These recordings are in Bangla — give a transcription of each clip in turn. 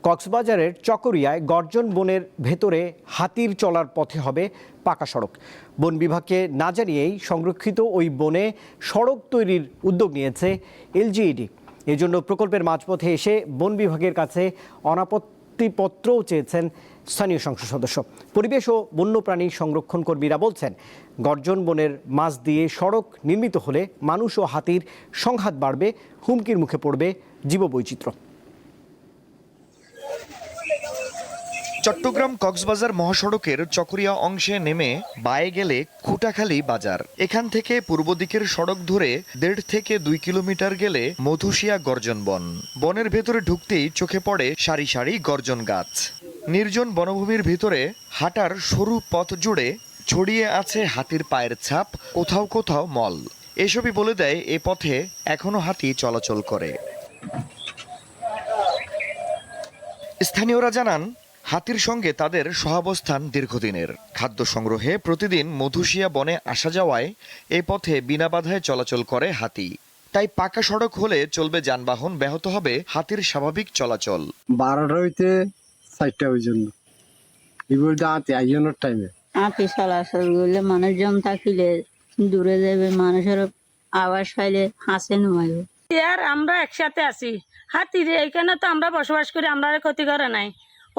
কক্সবাজারের চকরিয়ায় গর্জন বনের ভেতরে হাতির চলার পথে হবে পাকা সড়ক। বন বিভাগকে না জানিয়েই সংরক্ষিত ওই বনে সড়ক তৈরির উদ্যোগ নিয়েছে এলজিইডি। এজন্য প্রকল্পের মাঝপথে এসে বন বিভাগের কাছে অনাপত্তিপত্রও চেয়েছেন স্থানীয় সংসদ সদস্য। পরিবেশ ও বন্যপ্রাণী সংরক্ষণ কর্মীরা বলছেন, গর্জন বনের মাঝ দিয়ে সড়ক নির্মিত হলে মানুষ ও হাতির সংঘাত বাড়বে, হুমকির মুখে পড়বে জীববৈচিত্র্য। চট্টগ্রাম কক্সবাজার মহাসড়কের চকরিয়া অংশে নেমে বায়ে গেলে খুঁটাখালী বাজার। এখান থেকে পূর্ব দিকের সড়ক ধরে 1.5 থেকে 2 কিলোমিটার গেলে মধুশিয়া গর্জন বন। বনের ভেতরে ঢুকতেই চোখে পড়ে সারি সারি গর্জন গাছ। নির্জন বনভূমির ভিতরে হাঁটার সরু পথ জুড়ে ছড়িয়ে আছে হাতির পায়ের ছাপ, কোথাও কোথাও মল। এসবই বলে দেয় এ পথে এখনো হাতি চলাচল করে। স্থানীয়রা জানান, হাতির সঙ্গে তাদের সহাবস্থান দীর্ঘদিনের। খাদ্য সংগ্রহে প্রতিদিন মধুশিয়া বনে আসা যাওয়ায় এ পথে বিনা বাধায় চলাচল করে হাতি। তাই পাকা সড়ক হলে চলবে যানবাহন, ব্যাহত হবে হাতির স্বাভাবিক চলাচল। 12টা হইতে 4টা পর্যন্ত এই বলতে আইজনের টাইমে হাতি চলাচল করলে মানুষজন থাকিলে দূরে যাবে, মানুষের আওয়াজ পাইলে হাসে নুয়াইব। আর আমরা একসাথে আছি, হাতি এইখানে তো আমরা বসবাস করি, আমরা ক্ষতি করে নাই।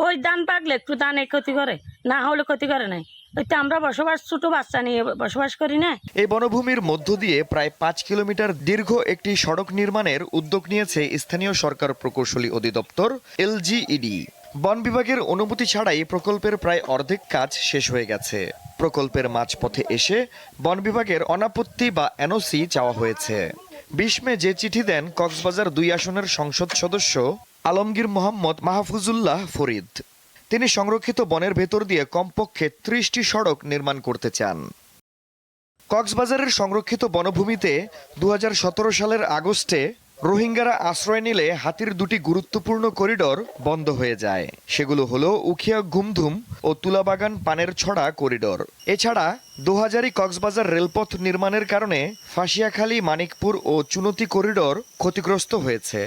ওই ধান পাকলে একটু ধান ক্ষতি করে, না হলে ক্ষতি করে নাই। ওইতে আমরা বসবাস, ছোট বাচ্চা নিয়ে বসবাস করি না। এই বনভূমির মধ্য দিয়ে প্রায় 5 কিলোমিটার দীর্ঘ একটি সড়ক নির্মাণের উদ্যোগ নিয়েছে স্থানীয় সরকার প্রকৌশলী অধিদপ্তর এলজিইডি। বন বিভাগের অনুমতি ছাড়াই প্রকল্পের প্রায় অর্ধেক কাজ শেষ হয়ে গেছে। প্রকল্পের মাঝপথে এসে বন বিভাগের অনাপত্তি বা এনওসি চাওয়া হয়েছে। 20 মে যে চিঠি দেন কক্সবাজার 2 আসনের সংসদ সদস্য আলমগীর মোহাম্মদ মাহফুজুল্লাহ ফরিদ। তিনি সংরক্ষিত বনের ভেতর দিয়ে কমপক্ষে 30টি সড়ক নির্মাণ করতে চান। কক্সবাজারের সংরক্ষিত বনভূমিতে 2017 সালের আগস্টে রোহিঙ্গারা আশ্রয় নিলে হাতির 2টি গুরুত্বপূর্ণ করিডোর বন্ধ হয়ে যায়। সেগুলো হলো উখিয়া ঘুমধুম ও তুলাবাগান পানের ছড়া করিডোর। এছাড়া 2000 কক্সবাজার রেলপথ নির্মাণের কারণে ফাঁসিয়াখালী, মানিকপুর ও চুনতি করিডোর ক্ষতিগ্রস্ত হয়েছে।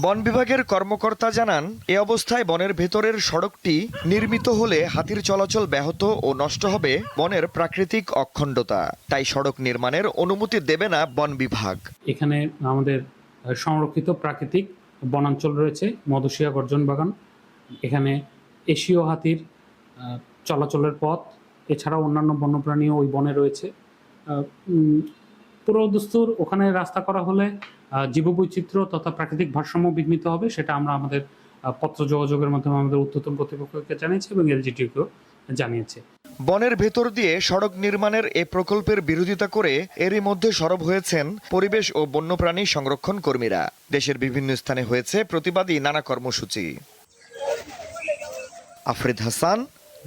বন বিভাগের কর্মকর্তা জানান, এ অবস্থায় বনের ভেতরের সড়কটি নির্মিত হলে হাতির চলাচল ব্যাহত ও নষ্ট হবে বনের প্রাকৃতিক অখণ্ডতা। তাই সড়ক নির্মাণের অনুমতি দেবে না বন বিভাগ। এখানে আমাদের সংরক্ষিত প্রাকৃতিক বনাঞ্চল রয়েছে, মধুশিয়া গর্জন বাগান। এখানে এশীয় হাতির চলাচলের পথ, এছাড়াও অন্যান্য বন্যপ্রাণীও ওই বনে রয়েছে। পুরোদস্তুর ওখানে রাস্তা করা হলে জীববৈচিত্র্য তথা প্রাকৃতিক ভারসাম্য বিঘ্নিত হবে। সেটা আমরা আমাদের পত্র যোগাযোগের মাধ্যমে আমাদের ঊর্ধ্বতন কর্তৃপক্ষকে জানিয়েছি এবং এলজিটিকেও জানিয়েছে। বনের ভেতর দিয়ে সড়ক নির্মাণের এ প্রকল্পের বিরোধিতা করে এরই মধ্যে সরব হয়েছেন পরিবেশ ও বন্যপ্রাণী সংরক্ষণ কর্মীরা। দেশের বিভিন্ন স্থানে হয়েছে প্রতিবাদী নানা কর্মসূচি। আফরিদ হাসান,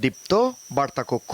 দীপ্ত, বার্তা কক্ষ।